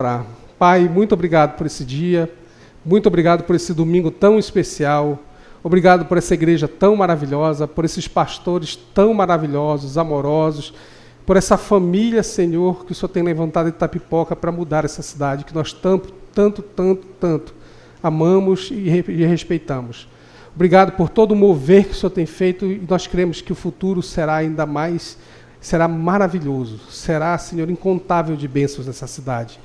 Orar. Pai, muito obrigado por esse dia, muito obrigado por esse domingo tão especial, obrigado por essa igreja tão maravilhosa, por esses pastores tão maravilhosos, amorosos, por essa família, Senhor, que o Senhor tem levantado em Itapipoca para mudar essa cidade, que nós tanto amamos e respeitamos. Obrigado por todo o mover que o Senhor tem feito e nós cremos que o futuro será ainda mais, será maravilhoso, será, Senhor, incontável de bênçãos nessa cidade.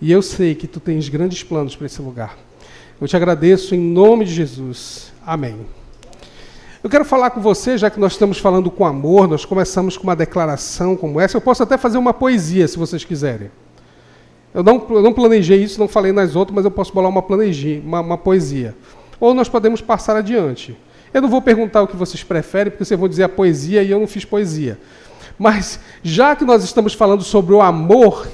E eu sei que Tu tens grandes planos para esse lugar. Eu te agradeço em nome de Jesus. Amém. Eu quero falar com você, já que nós estamos falando com amor, nós começamos com uma declaração como essa. Eu posso até fazer uma poesia, se vocês quiserem. Eu não planejei isso, não falei nas outras, mas eu posso bolar uma poesia. Ou nós podemos passar adiante. Eu não vou perguntar o que vocês preferem, porque vocês vão dizer a poesia e eu não fiz poesia. Mas, já que nós estamos falando sobre o amor,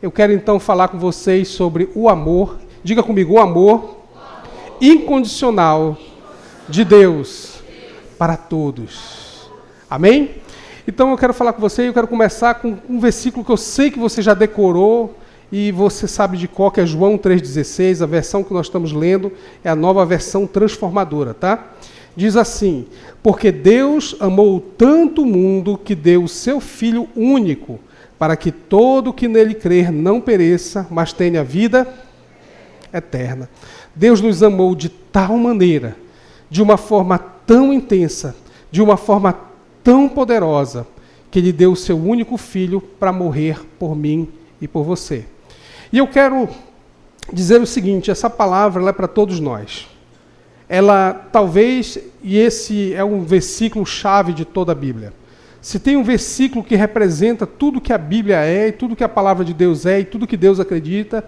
eu quero então falar com vocês sobre o amor, diga comigo, o amor incondicional de Deus para todos. Amém? Então eu quero falar com você, eu quero começar com um versículo que eu sei que você já decorou e você sabe de qual, que é João 3,16, a versão que nós estamos lendo é a nova versão transformadora, tá? Diz assim: porque Deus amou tanto o mundo que deu o seu Filho único, para que todo que nele crer não pereça, mas tenha vida eterna. Deus nos amou de tal maneira, de uma forma tão intensa, de uma forma tão poderosa, que Ele deu o seu único Filho para morrer por mim e por você. E eu quero dizer o seguinte, essa palavra ela é para todos nós. Ela talvez, e esse é um versículo-chave de toda a Bíblia, se tem um versículo que representa tudo que a Bíblia é, e tudo que a palavra de Deus é, e tudo que Deus acredita,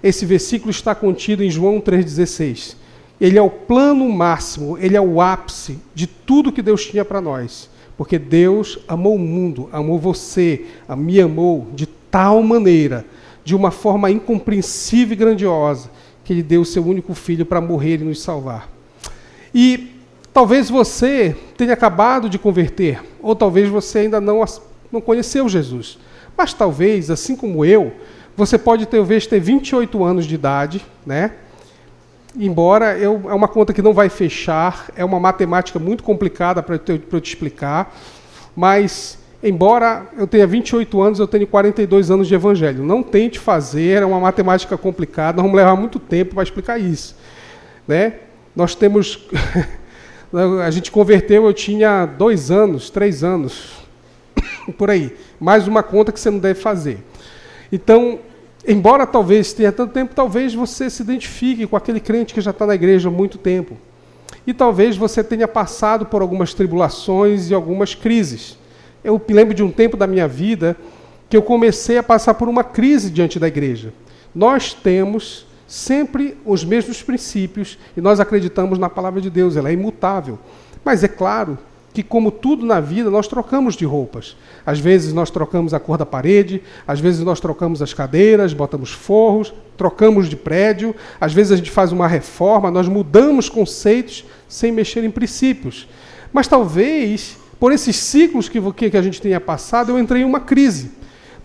esse versículo está contido em João 3,16. Ele é o plano máximo, ele é o ápice de tudo que Deus tinha para nós. Porque Deus amou o mundo, amou você, me amou de tal maneira, de uma forma incompreensível e grandiosa, que Ele deu o seu único Filho para morrer e nos salvar. E talvez você tenha acabado de converter, ou talvez você ainda não conheceu Jesus. Mas talvez, assim como eu, você pode talvez ter 28 anos de idade, né? Embora é uma conta que não vai fechar, é uma matemática muito complicada para eu te explicar, mas embora eu tenha 28 anos, eu tenho 42 anos de evangelho. Não tente fazer, é uma matemática complicada, nós vamos levar muito tempo para explicar isso, né? Nós temos... A gente converteu, eu tinha 2 anos, 3 anos, por aí. Mais uma conta que você não deve fazer. Então, embora talvez tenha tanto tempo, talvez você se identifique com aquele crente que já está na igreja há muito tempo. E talvez você tenha passado por algumas tribulações e algumas crises. Eu me lembro de um tempo da minha vida que eu comecei a passar por uma crise diante da igreja. Nós temos sempre os mesmos princípios e nós acreditamos na palavra de Deus, ela é imutável. Mas é claro que, como tudo na vida, nós trocamos de roupas. Às vezes nós trocamos a cor da parede, às vezes nós trocamos as cadeiras, botamos forros, trocamos de prédio, às vezes a gente faz uma reforma, nós mudamos conceitos sem mexer em princípios. Mas talvez, por esses ciclos que a gente tenha passado, eu entrei em uma crise.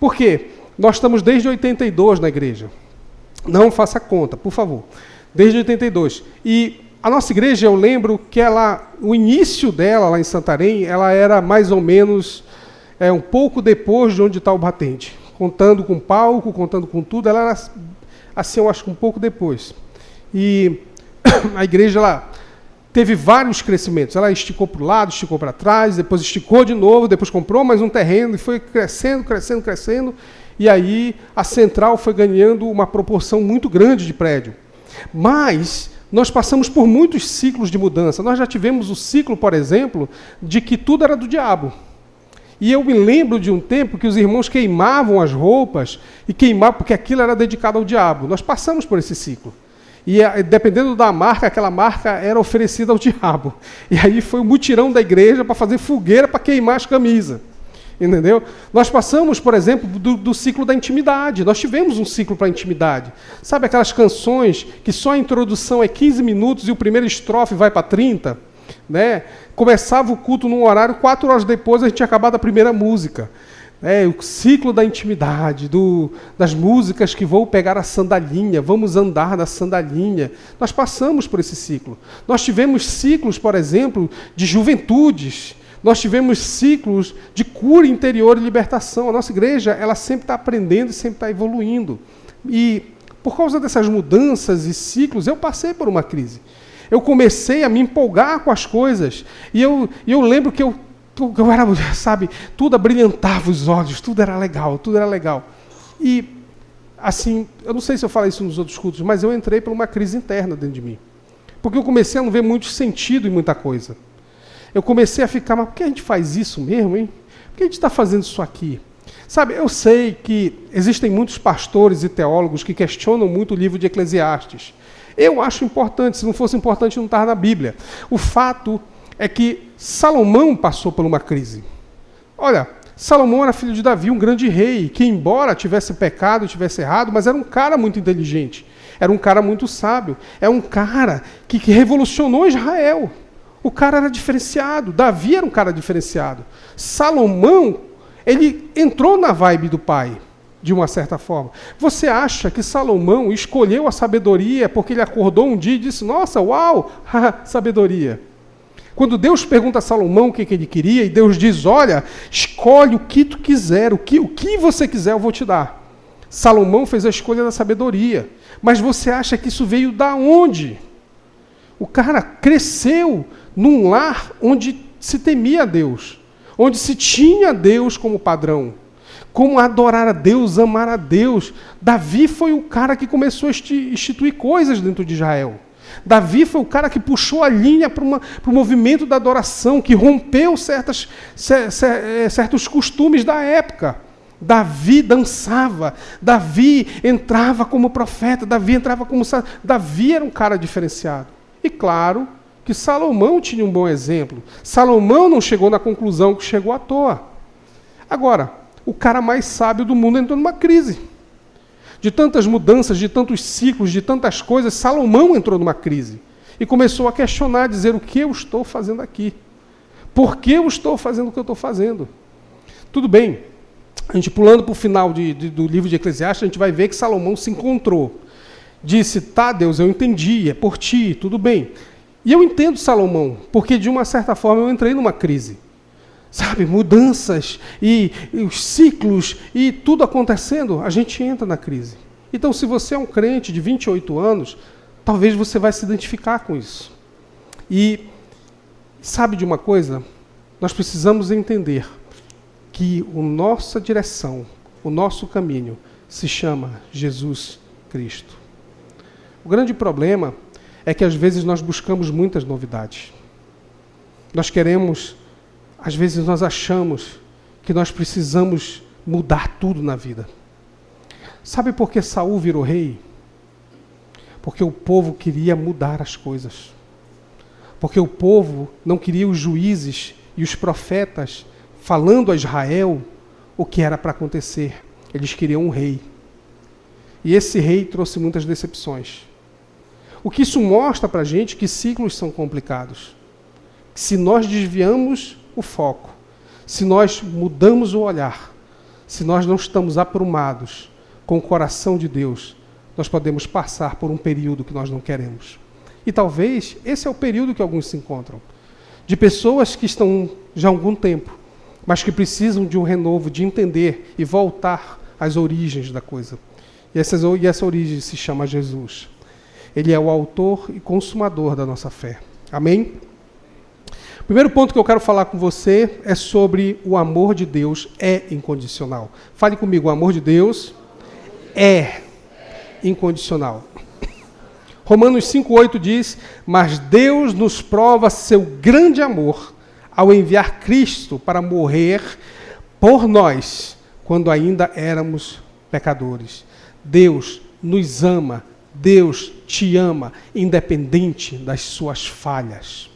Por quê? Nós estamos desde 82 na igreja. Não faça conta, por favor. Desde 82. E a nossa igreja, eu lembro que o início dela, lá em Santarém, ela era mais ou menos um pouco depois de onde está o batente. Contando com palco, contando com tudo, ela era, assim, eu acho que um pouco depois. E a igreja, ela teve vários crescimentos. Ela esticou para o lado, esticou para trás, depois esticou de novo, depois comprou mais um terreno e foi crescendo. E aí a central foi ganhando uma proporção muito grande de prédio. Mas nós passamos por muitos ciclos de mudança. Nós já tivemos o ciclo, por exemplo, de que tudo era do diabo. E eu me lembro de um tempo que os irmãos queimavam as roupas, e queimavam porque aquilo era dedicado ao diabo. Nós passamos por esse ciclo. E dependendo da marca, aquela marca era oferecida ao diabo. E aí foi o mutirão da igreja para fazer fogueira para queimar as camisas. Entendeu? Nós passamos, por exemplo, do ciclo da intimidade. Nós tivemos um ciclo para a intimidade. Sabe aquelas canções que só a introdução é 15 minutos e o primeiro estrofe vai para 30? Né? Começava o culto num horário, 4 horas depois a gente tinha acabado a primeira música. O ciclo da intimidade, das músicas que vou pegar a sandalinha, vamos andar na sandalinha. Nós passamos por esse ciclo. Nós tivemos ciclos, por exemplo, de juventudes. Nós tivemos ciclos de cura interior e libertação. A nossa igreja, ela sempre está aprendendo e sempre está evoluindo. E por causa dessas mudanças e ciclos, eu passei por uma crise. Eu comecei a me empolgar com as coisas. E eu lembro que eu era, sabe, tudo abrilhantava os olhos, tudo era legal, tudo era legal. E, assim, eu não sei se eu falei isso nos outros cultos, mas eu entrei por uma crise interna dentro de mim. Porque eu comecei a não ver muito sentido em muita coisa. Eu comecei a ficar, mas por que a gente faz isso mesmo, hein? Por que a gente está fazendo isso aqui? Sabe, eu sei que existem muitos pastores e teólogos que questionam muito o livro de Eclesiastes. Eu acho importante, se não fosse importante não estava na Bíblia. O fato é que Salomão passou por uma crise. Olha, Salomão era filho de Davi, um grande rei, que embora tivesse pecado, tivesse errado, mas era um cara muito inteligente, era um cara muito sábio, é um cara que revolucionou Israel. O cara era diferenciado, Davi era um cara diferenciado. Salomão, ele entrou na vibe do pai, de uma certa forma. Você acha que Salomão escolheu a sabedoria porque ele acordou um dia e disse, nossa, uau, sabedoria. Quando Deus pergunta a Salomão o que ele queria, e Deus diz, olha, escolhe o que tu quiser, o que você quiser eu vou te dar. Salomão fez a escolha da sabedoria. Mas você acha que isso veio da onde? O cara cresceu num lar onde se temia a Deus, onde se tinha Deus como padrão. Como adorar a Deus, amar a Deus. Davi foi o cara que começou a instituir coisas dentro de Israel. Davi foi o cara que puxou a linha para o movimento da adoração, que rompeu certos costumes da época. Davi dançava, Davi entrava como profeta, Davi entrava como... Davi era um cara diferenciado. E claro que Salomão tinha um bom exemplo. Salomão não chegou na conclusão que chegou à toa. Agora, o cara mais sábio do mundo entrou numa crise. De tantas mudanças, de tantos ciclos, de tantas coisas, Salomão entrou numa crise. E começou a questionar, a dizer, o que eu estou fazendo aqui? Por que eu estou fazendo o que eu estou fazendo? Tudo bem, a gente pulando para o final do livro de Eclesiastes, a gente vai ver que Salomão se encontrou. Disse, tá, Deus, eu entendi, é por ti, tudo bem. E eu entendo Salomão, porque de uma certa forma eu entrei numa crise. Sabe, mudanças e os ciclos e tudo acontecendo, a gente entra na crise. Então, se você é um crente de 28 anos, talvez você vai se identificar com isso. E sabe de uma coisa? Nós precisamos entender que a nossa direção, o nosso caminho, se chama Jesus Cristo. O grande problema é que às vezes nós buscamos muitas novidades. Às vezes nós achamos que nós precisamos mudar tudo na vida. Sabe por que Saul virou rei? Porque o povo queria mudar as coisas. Porque o povo não queria os juízes e os profetas falando a Israel o que era para acontecer. Eles queriam um rei. E esse rei trouxe muitas decepções. O que isso mostra para a gente que ciclos são complicados. Se nós desviamos o foco, se nós mudamos o olhar, se nós não estamos aprumados com o coração de Deus, nós podemos passar por um período que nós não queremos. E talvez esse é o período que alguns se encontram. De pessoas que estão já há algum tempo, mas que precisam de um renovo, de entender e voltar às origens da coisa. E essa origem se chama Jesus. Ele é o autor e consumador da nossa fé. Amém? O primeiro ponto que eu quero falar com você é sobre o amor de Deus é incondicional. Fale comigo, o amor de Deus é incondicional. Romanos 5,8 diz, mas Deus nos prova seu grande amor ao enviar Cristo para morrer por nós, quando ainda éramos pecadores. Deus nos ama, Deus te ama, independente das suas falhas.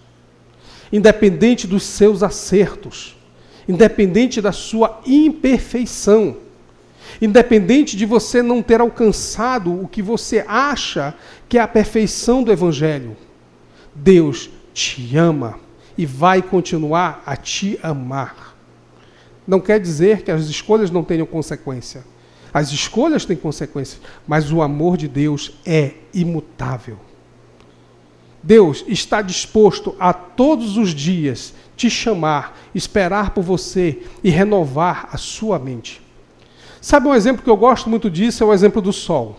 Independente dos seus acertos, independente da sua imperfeição, independente de você não ter alcançado o que você acha que é a perfeição do Evangelho, Deus te ama e vai continuar a te amar. não quer dizer que as escolhas não tenham consequência. As escolhas têm consequências, mas o amor de Deus é imutável. Deus está disposto a todos os dias te chamar, esperar por você e renovar a sua mente. Sabe um exemplo que eu gosto muito disso? É o exemplo do sol.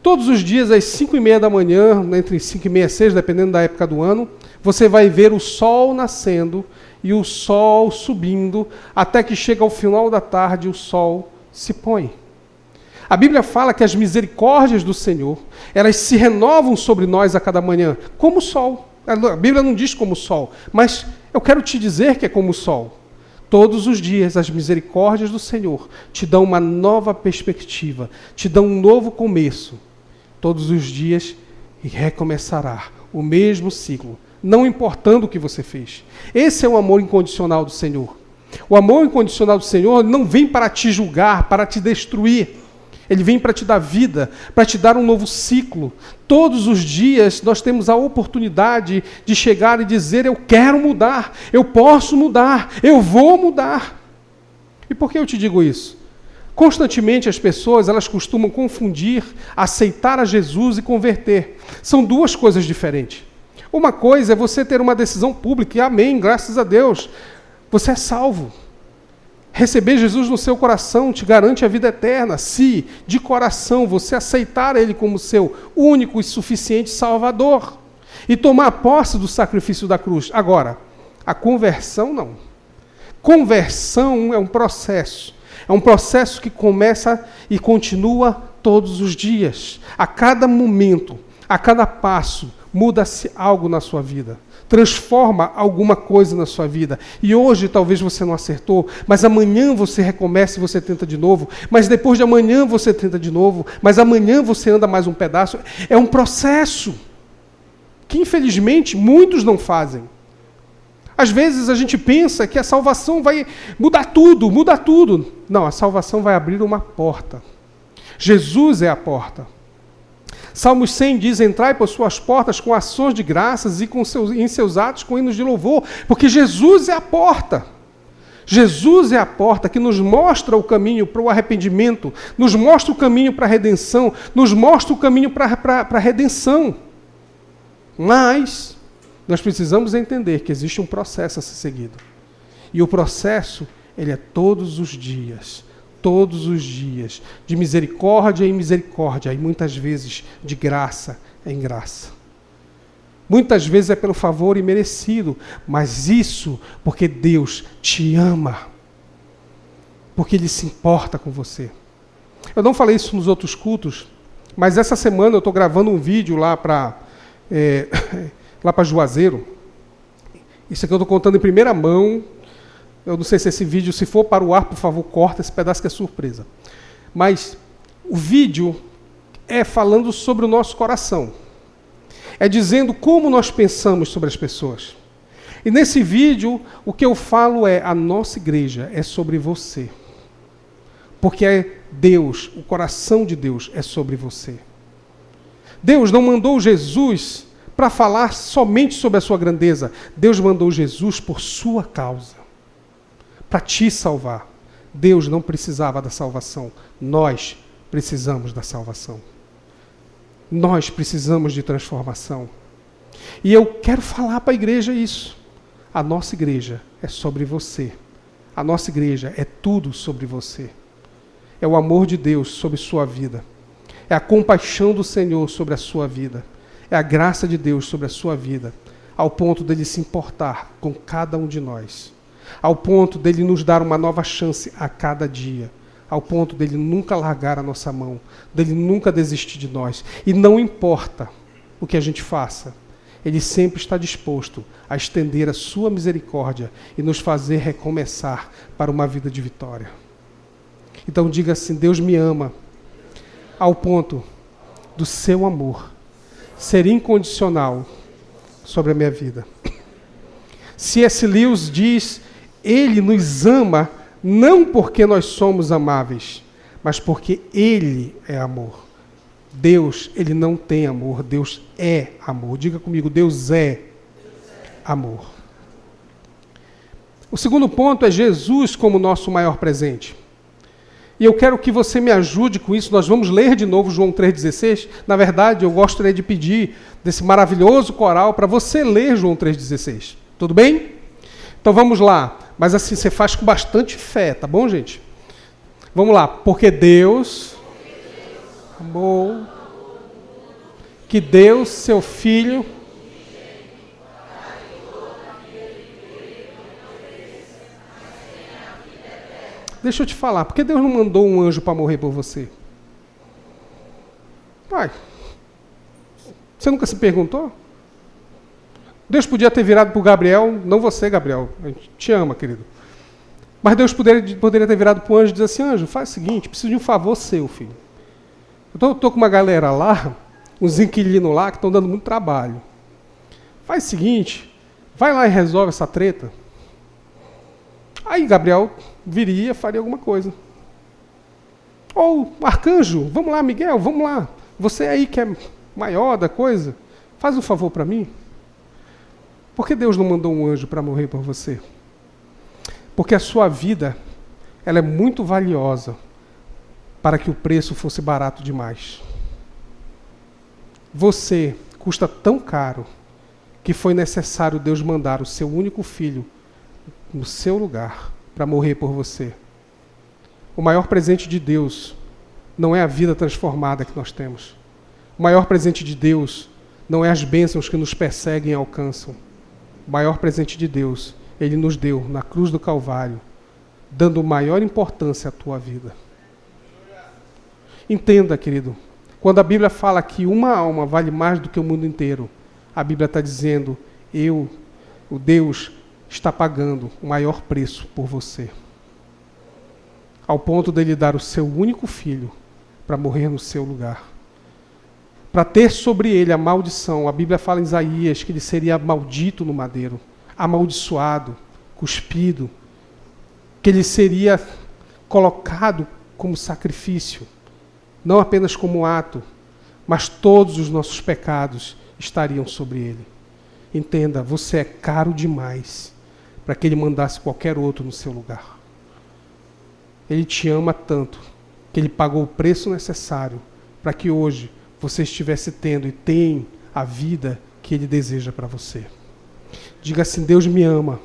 Todos os dias, às 5h30 da manhã, entre 5h30 e 6, dependendo da época do ano, você vai ver o sol nascendo e o sol subindo, até que chega ao final da tarde o sol se põe. A Bíblia fala que as misericórdias do Senhor, elas se renovam sobre nós a cada manhã, como o sol. A Bíblia não diz como o sol, mas eu quero te dizer que é como o sol. Todos os dias as misericórdias do Senhor te dão uma nova perspectiva, te dão um novo começo. Todos os dias recomeçará o mesmo ciclo, não importando o que você fez. Esse é o amor incondicional do Senhor. O amor incondicional do Senhor não vem para te julgar, para te destruir. Ele vem para te dar vida, para te dar um novo ciclo. Todos os dias nós temos a oportunidade de chegar e dizer: eu quero mudar, eu posso mudar, eu vou mudar. E por que eu te digo isso? Constantemente as pessoas, elas costumam confundir aceitar a Jesus e converter. São duas coisas diferentes. Uma coisa é você ter uma decisão pública, e amém, graças a Deus, você é salvo. Receber Jesus no seu coração te garante a vida eterna, se de coração você aceitar Ele como seu único e suficiente Salvador e tomar posse do sacrifício da cruz. Agora, a conversão não. Conversão é um processo que começa e continua todos os dias. A cada momento, a cada passo, muda-se algo na sua vida. Transforma alguma coisa na sua vida. E hoje talvez você não acertou, mas amanhã você recomeça e você tenta de novo, mas depois de amanhã você tenta de novo, mas amanhã você anda mais um pedaço. É um processo que infelizmente muitos não fazem. Às vezes a gente pensa que a salvação vai mudar tudo, muda tudo. Não, a salvação vai abrir uma porta. Jesus é a porta. Salmos 100 diz: entrai por suas portas com ações de graças e em seus atos com hinos de louvor, porque Jesus é a porta. Jesus é a porta que nos mostra o caminho para o arrependimento, nos mostra o caminho para a redenção, nos mostra o caminho para a redenção. Mas nós precisamos entender que existe um processo a ser seguido. E o processo, ele é todos os dias, de misericórdia em misericórdia, e muitas vezes de graça em graça. Muitas vezes é pelo favor imerecido, mas isso porque Deus te ama, porque Ele se importa com você. Eu não falei isso nos outros cultos, mas essa semana eu estou gravando um vídeo lá para Juazeiro. Isso aqui eu estou contando em primeira mão. Eu não sei se esse vídeo, se for para o ar, por favor, corta esse pedaço que é surpresa. Mas o vídeo é falando sobre o nosso coração. É dizendo como nós pensamos sobre as pessoas. E nesse vídeo, o que eu falo é: a nossa igreja é sobre você. Porque é Deus, o coração de Deus é sobre você. Deus não mandou Jesus para falar somente sobre a sua grandeza. Deus mandou Jesus por sua causa, para te salvar. Deus não precisava da salvação. Nós precisamos da salvação. Nós precisamos de transformação. E eu quero falar para a igreja isso. A nossa igreja é sobre você. A nossa igreja é tudo sobre você. É o amor de Deus sobre sua vida. É a compaixão do Senhor sobre a sua vida. É a graça de Deus sobre a sua vida, ao ponto dele se importar com cada um de nós. Ao ponto dele nos dar uma nova chance a cada dia, ao ponto dele nunca largar a nossa mão, dele nunca desistir de nós. E não importa o que a gente faça, ele sempre está disposto a estender a sua misericórdia e nos fazer recomeçar para uma vida de vitória. Então diga assim: Deus me ama ao ponto do seu amor ser incondicional sobre a minha vida. C.S. Lewis diz: Ele nos ama não porque nós somos amáveis, mas porque Ele é amor. Deus, Ele não tem amor, Deus é amor. Diga comigo: Deus é amor. O segundo ponto é Jesus como nosso maior presente. E eu quero que você me ajude com isso. Nós vamos ler de novo João 3,16. Na verdade, eu gostaria de pedir desse maravilhoso coral para você ler João 3,16. Tudo bem? Então vamos lá. Mas assim, você faz com bastante fé, tá bom, gente? Vamos lá. Porque Deus amou, que deu seu Filho. Deixa eu te falar, por que Deus não mandou um anjo para morrer por você? Pai, você nunca se perguntou? Deus podia ter virado para o Gabriel, não você, Gabriel, a gente te ama, querido. Mas Deus poderia ter virado para o anjo e dizer assim, anjo, faz o seguinte, preciso de um favor seu, filho. Eu estou com uma galera lá, uns inquilinos lá, que estão dando muito trabalho. Faz o seguinte, vai lá e resolve essa treta. Aí Gabriel viria, faria alguma coisa. Ou, arcanjo, vamos lá, Miguel, vamos lá. Você aí que é maior da coisa, faz um favor para mim. Por que Deus não mandou um anjo para morrer por você? Porque a sua vida, ela é muito valiosa para que o preço fosse barato demais. Você custa tão caro que foi necessário Deus mandar o seu único filho no seu lugar para morrer por você. O maior presente de Deus não é a vida transformada que nós temos. O maior presente de Deus não é as bênçãos que nos perseguem e alcançam. O maior presente de Deus, Ele nos deu na cruz do Calvário, dando maior importância à tua vida. Entenda, querido, quando a Bíblia fala que uma alma vale mais do que o mundo inteiro, a Bíblia está dizendo, o Deus, está pagando o maior preço por você. Ao ponto dele dar o seu único filho para morrer no seu lugar. Para ter sobre ele a maldição. A Bíblia fala em Isaías que ele seria maldito no madeiro, amaldiçoado, cuspido, que ele seria colocado como sacrifício, não apenas como ato, mas todos os nossos pecados estariam sobre ele. Entenda, você é caro demais para que ele mandasse qualquer outro no seu lugar. Ele te ama tanto que ele pagou o preço necessário para que hoje você estivesse tendo e tem a vida que ele deseja para você. Diga assim, Deus me ama.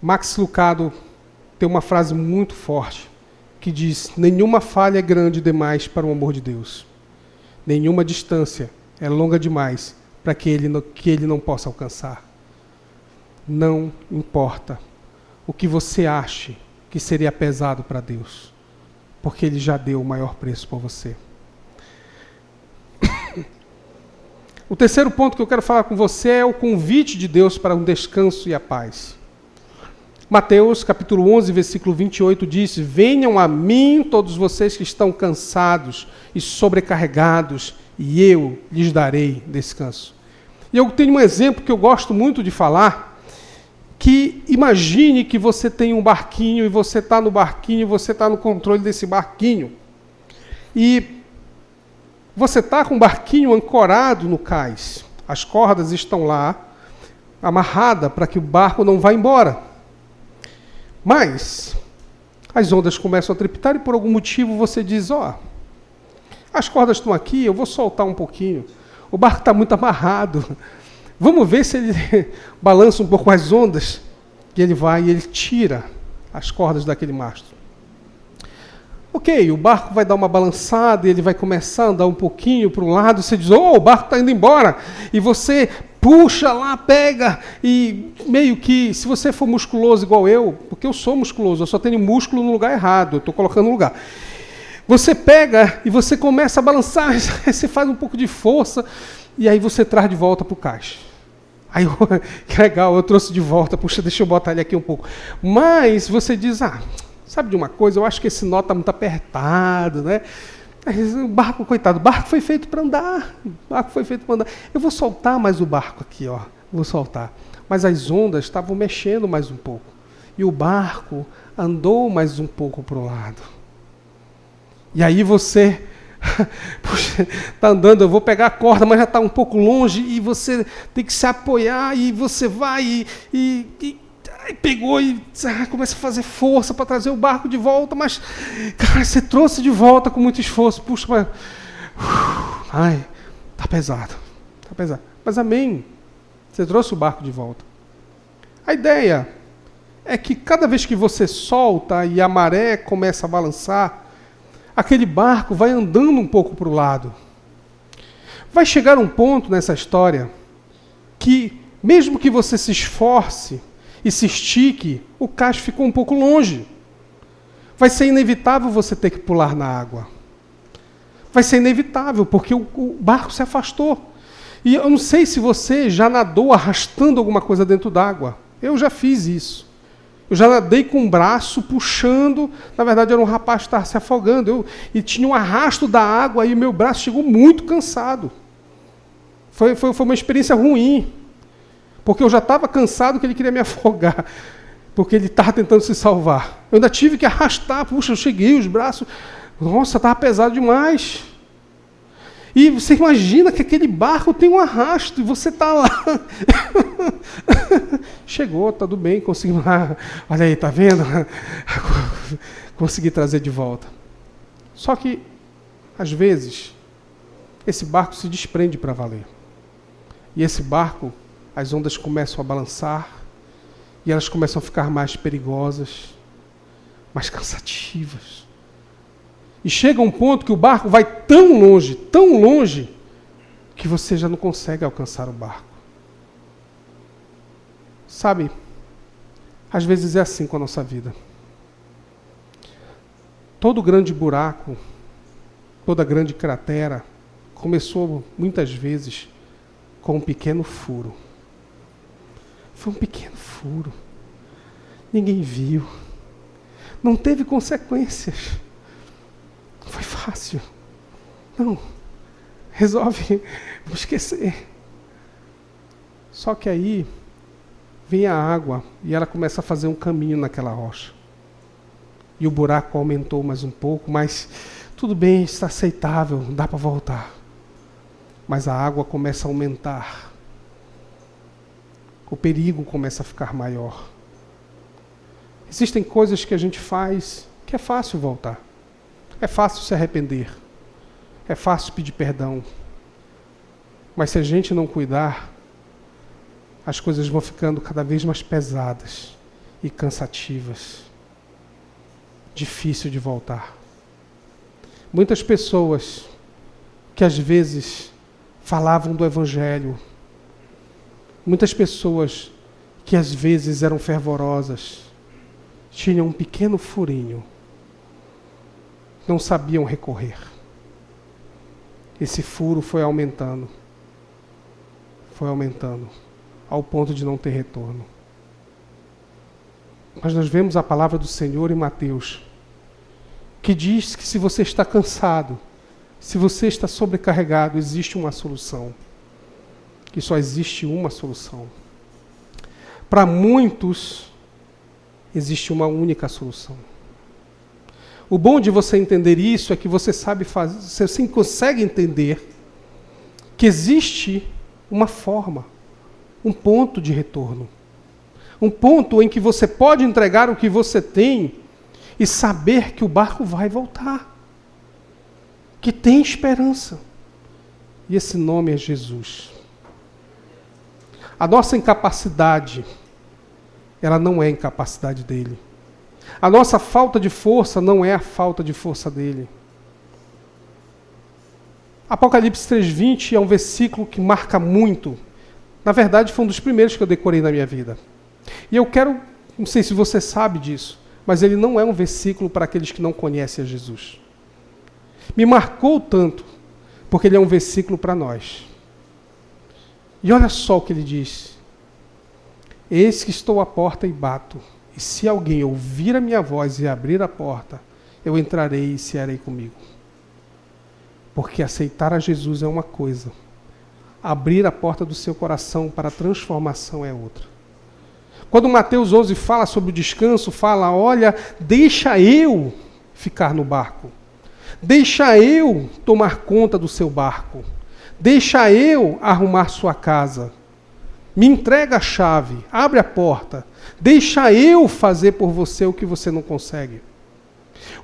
Max Lucado tem uma frase muito forte que diz, nenhuma falha é grande demais para o amor de Deus. Nenhuma distância é longa demais para que ele não possa alcançar. Não importa o que você ache que seria pesado para Deus, porque Ele já deu o maior preço por você. O terceiro ponto que eu quero falar com você é o convite de Deus para um descanso e a paz. Mateus, capítulo 11, versículo 28 diz, venham a mim todos vocês que estão cansados e sobrecarregados, e eu lhes darei descanso. E eu tenho um exemplo que eu gosto muito de falar, que imagine que você tem um barquinho, e você está no barquinho, você está no controle desse barquinho. E você está com o barquinho ancorado no cais. As cordas estão lá, amarradas para que o barco não vá embora. Mas as ondas começam a trepitar e por algum motivo você diz, as cordas estão aqui, eu vou soltar um pouquinho. O barco está muito amarrado. Vamos ver se ele balança um pouco as ondas. E ele vai e ele tira as cordas daquele mastro. Ok, o barco vai dar uma balançada e ele vai começar a andar um pouquinho para um lado. Você diz, o barco está indo embora. E você puxa lá, pega e meio que, se você for musculoso igual eu, porque eu sou musculoso, eu só tenho músculo no lugar errado, eu estou colocando no lugar. Você pega e você começa a balançar, você faz um pouco de força e aí você traz de volta para o caixa. Aí, que legal, eu trouxe de volta, puxa, deixa eu botar ele aqui um pouco. Mas você diz, sabe de uma coisa, eu acho que esse nó está muito apertado, né? O barco, coitado, o barco foi feito para andar. Eu vou soltar mais o barco aqui, vou soltar. Mas as ondas estavam mexendo mais um pouco. E o barco andou mais um pouco para o lado. E aí você Puxa, está andando, eu vou pegar a corda, mas já está um pouco longe, e você tem que se apoiar, e você vai, e pegou e começa a fazer força para trazer o barco de volta, mas, cara, você trouxe de volta com muito esforço. Puxa, mas... Ai, está pesado. Está pesado. Mas amém, você trouxe o barco de volta. A ideia é que cada vez que você solta e a maré começa a balançar, aquele barco vai andando um pouco para o lado. Vai chegar um ponto nessa história que, mesmo que você se esforce e se estique, o cais ficou um pouco longe. Vai ser inevitável você ter que pular na água. Vai ser inevitável, porque o barco se afastou. E eu não sei se você já nadou arrastando alguma coisa dentro d'água. Eu já fiz isso. Eu já nadei com o braço puxando, na verdade era um rapaz que estava se afogando, e tinha um arrasto da água e meu braço chegou muito cansado. Foi uma experiência ruim, porque eu já estava cansado que ele queria me afogar, porque ele estava tentando se salvar. Eu ainda tive que arrastar, puxa, eu cheguei, os braços, nossa, estava pesado demais. E você imagina que aquele barco tem um arrasto e você está lá. Chegou, está tudo bem, conseguimos lá. Olha aí, está vendo? Consegui trazer de volta. Só que, às vezes, esse barco se desprende para valer. E esse barco, as ondas começam a balançar e elas começam a ficar mais perigosas, mais cansativas. E chega um ponto que o barco vai tão longe, que você já não consegue alcançar o barco. Sabe, às vezes é assim com a nossa vida. Todo grande buraco, toda grande cratera, começou muitas vezes com um pequeno furo. Foi um pequeno furo. Ninguém viu. Não teve consequências. Foi fácil. Não. Resolve. Vou esquecer. Só que aí vem a água e ela começa a fazer um caminho naquela rocha. E o buraco aumentou mais um pouco, mas tudo bem, está aceitável, dá para voltar. Mas a água começa a aumentar. O perigo começa a ficar maior. Existem coisas que a gente faz que é fácil voltar. É fácil se arrepender. É fácil pedir perdão. Mas se a gente não cuidar, as coisas vão ficando cada vez mais pesadas e cansativas. Difícil de voltar. Muitas pessoas que às vezes falavam do Evangelho, muitas pessoas que às vezes eram fervorosas, tinham um pequeno furinho, não sabiam recorrer. Esse furo foi aumentando, ao ponto de não ter retorno. Mas nós vemos a palavra do Senhor em Mateus, que diz que se você está cansado, se você está sobrecarregado, existe uma solução. Que só existe uma solução. Para muitos, existe uma única solução. O bom de você entender isso é que você sabe fazer, você consegue entender que existe uma forma, um ponto de retorno. Um ponto em que você pode entregar o que você tem e saber que o barco vai voltar. Que tem esperança. E esse nome é Jesus. A nossa incapacidade, ela não é a incapacidade dele. A nossa falta de força não é a falta de força dele. Apocalipse 3:20 é um versículo que marca muito. Na verdade, foi um dos primeiros que eu decorei na minha vida. E eu quero, não sei se você sabe disso, mas ele não é um versículo para aqueles que não conhecem a Jesus. Me marcou tanto, porque ele é um versículo para nós. E olha só o que ele diz. Eis que estou à porta e bato, e se alguém ouvir a minha voz e abrir a porta, eu entrarei e cearei comigo. Porque aceitar a Jesus é uma coisa, abrir a porta do seu coração para a transformação é outra. Quando Mateus 11 fala sobre o descanso, fala, olha, deixa eu ficar no barco. Deixa eu tomar conta do seu barco. Deixa eu arrumar sua casa. Me entrega a chave, abre a porta. Deixa eu fazer por você o que você não consegue.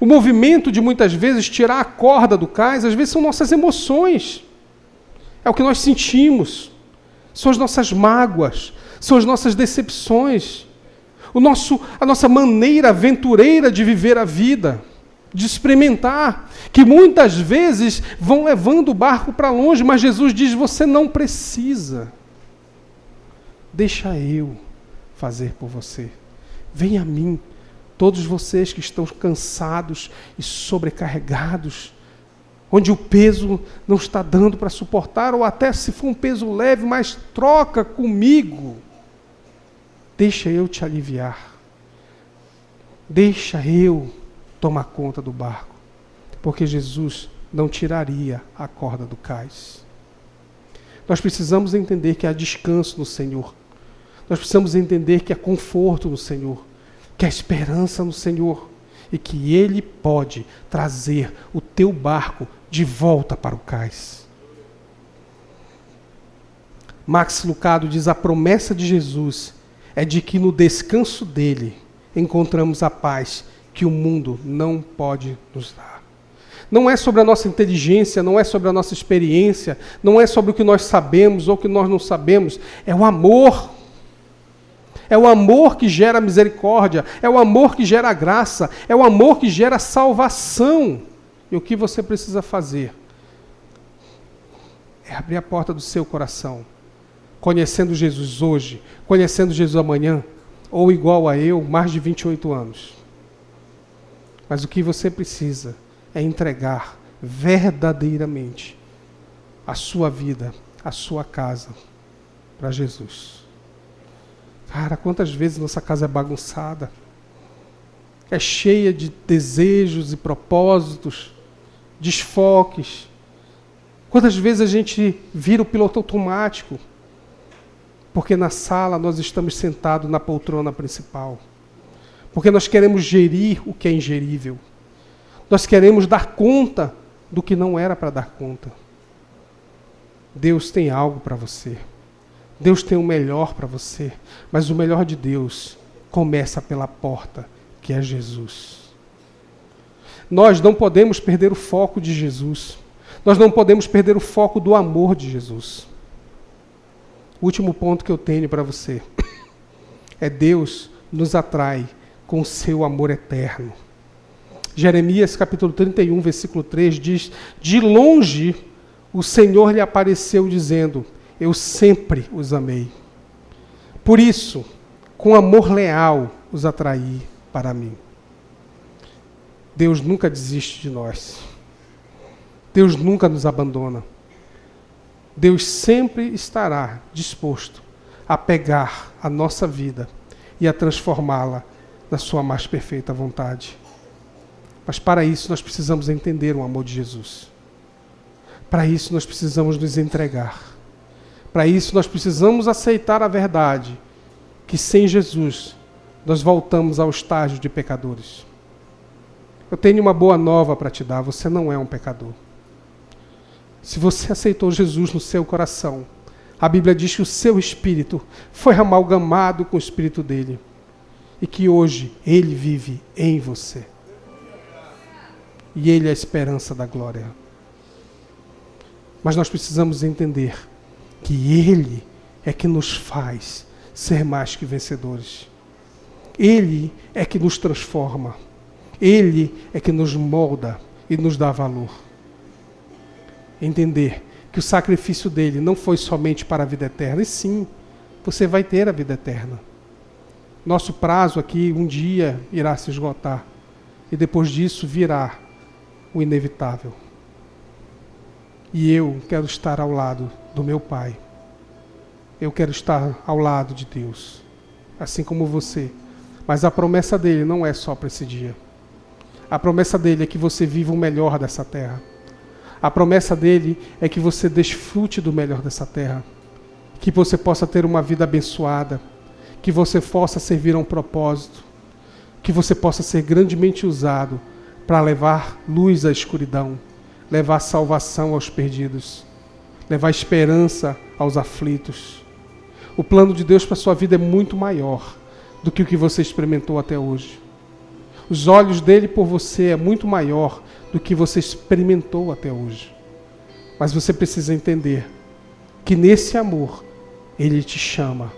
O movimento de muitas vezes tirar a corda do cais, às vezes são nossas emoções. É o que nós sentimos. São as nossas mágoas, são as nossas decepções. A nossa maneira aventureira de viver a vida, de experimentar, que muitas vezes vão levando o barco para longe, mas Jesus diz, você não precisa. Deixa eu fazer por você. Venha a mim, todos vocês que estão cansados e sobrecarregados, onde o peso não está dando para suportar, ou até se for um peso leve, mas troca comigo. Deixa eu te aliviar. Deixa eu tomar conta do barco. Porque Jesus não tiraria a corda do cais. Nós precisamos entender que há descanso no Senhor. Nós precisamos entender que há conforto no Senhor. Que há esperança no Senhor. E que Ele pode trazer o teu barco de volta para o cais. Max Lucado diz, a promessa de Jesus é de que no descanso dele encontramos a paz que o mundo não pode nos dar. Não é sobre a nossa inteligência, não é sobre a nossa experiência, não é sobre o que nós sabemos ou o que nós não sabemos, é o amor. É o amor que gera misericórdia, é o amor que gera graça, é o amor que gera salvação. E o que você precisa fazer é abrir a porta do seu coração, conhecendo Jesus hoje, conhecendo Jesus amanhã, ou igual a eu, mais de 28 anos. Mas o que você precisa é entregar verdadeiramente a sua vida, a sua casa para Jesus. Cara, quantas vezes nossa casa é bagunçada, é cheia de desejos e propósitos, desfoques. Quantas vezes a gente vira o piloto automático, porque na sala nós estamos sentados na poltrona principal. Porque nós queremos gerir o que é ingerível. Nós queremos dar conta do que não era para dar conta. Deus tem algo para você. Deus tem o melhor para você. Mas o melhor de Deus começa pela porta, que é Jesus. Nós não podemos perder o foco de Jesus. Nós não podemos perder o foco do amor de Jesus. O último ponto que eu tenho para você é Deus nos atrai com o seu amor eterno. Jeremias capítulo 31, versículo 3 diz, de longe o Senhor lhe apareceu dizendo, eu sempre os amei. Por isso, com amor leal os atraí para mim. Deus nunca desiste de nós. Deus nunca nos abandona. Deus sempre estará disposto a pegar a nossa vida e a transformá-la na sua mais perfeita vontade. Mas para isso nós precisamos entender o amor de Jesus. Para isso nós precisamos nos entregar. Para isso nós precisamos aceitar a verdade que sem Jesus nós voltamos ao estágio de pecadores. Eu tenho uma boa nova para te dar, você não é um pecador. Se você aceitou Jesus no seu coração, a Bíblia diz que o seu espírito foi amalgamado com o espírito dele. E que hoje ele vive em você. E ele é a esperança da glória. Mas nós precisamos entender que ele é que nos faz ser mais que vencedores. Ele é que nos transforma. Ele é que nos molda e nos dá valor. Entender que o sacrifício dele não foi somente para a vida eterna, e sim, você vai ter a vida eterna. Nosso prazo aqui um dia irá se esgotar, e depois disso virá o inevitável. E eu quero estar ao lado do meu Pai. Eu quero estar ao lado de Deus, assim como você. Mas a promessa dele não é só para esse dia. A promessa dele é que você viva o melhor dessa terra. A promessa dele é que você desfrute do melhor dessa terra. Que você possa ter uma vida abençoada. Que você possa servir a um propósito. Que você possa ser grandemente usado para levar luz à escuridão, levar salvação aos perdidos, levar esperança aos aflitos. O plano de Deus para a sua vida é muito maior do que o que você experimentou até hoje. Os olhos dele por você é muito maior do que você experimentou até hoje. Mas você precisa entender que nesse amor, ele te chama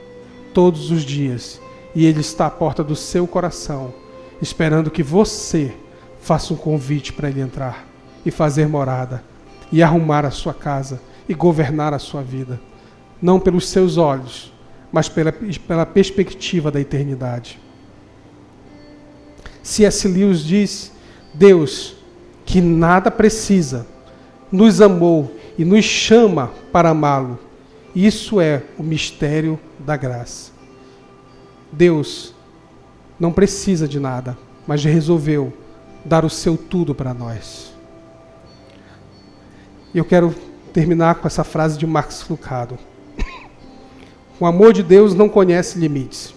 todos os dias e ele está à porta do seu coração, esperando que você faça um convite para ele entrar e fazer morada, e arrumar a sua casa e governar a sua vida, não pelos seus olhos, mas pela perspectiva da eternidade. C.S. Lewis diz: Deus, que nada precisa, nos amou e nos chama para amá-lo. Isso é o mistério da graça. Deus não precisa de nada, mas resolveu dar o seu tudo para nós. E eu quero terminar com essa frase de Max Lucado. O amor de Deus não conhece limites.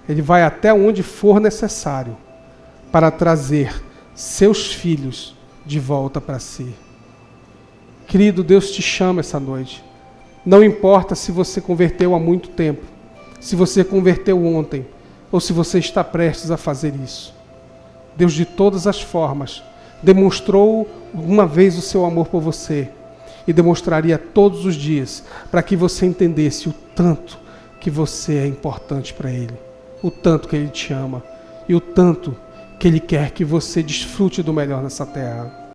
Ele vai até onde for necessário para trazer seus filhos de volta para si. Querido, Deus te chama essa noite. Não importa se você converteu há muito tempo, se você converteu ontem, ou se você está prestes a fazer isso. Deus, de todas as formas, demonstrou uma vez o seu amor por você e demonstraria todos os dias para que você entendesse o tanto que você é importante para Ele, o tanto que Ele te ama e o tanto que Ele quer que você desfrute do melhor nessa terra.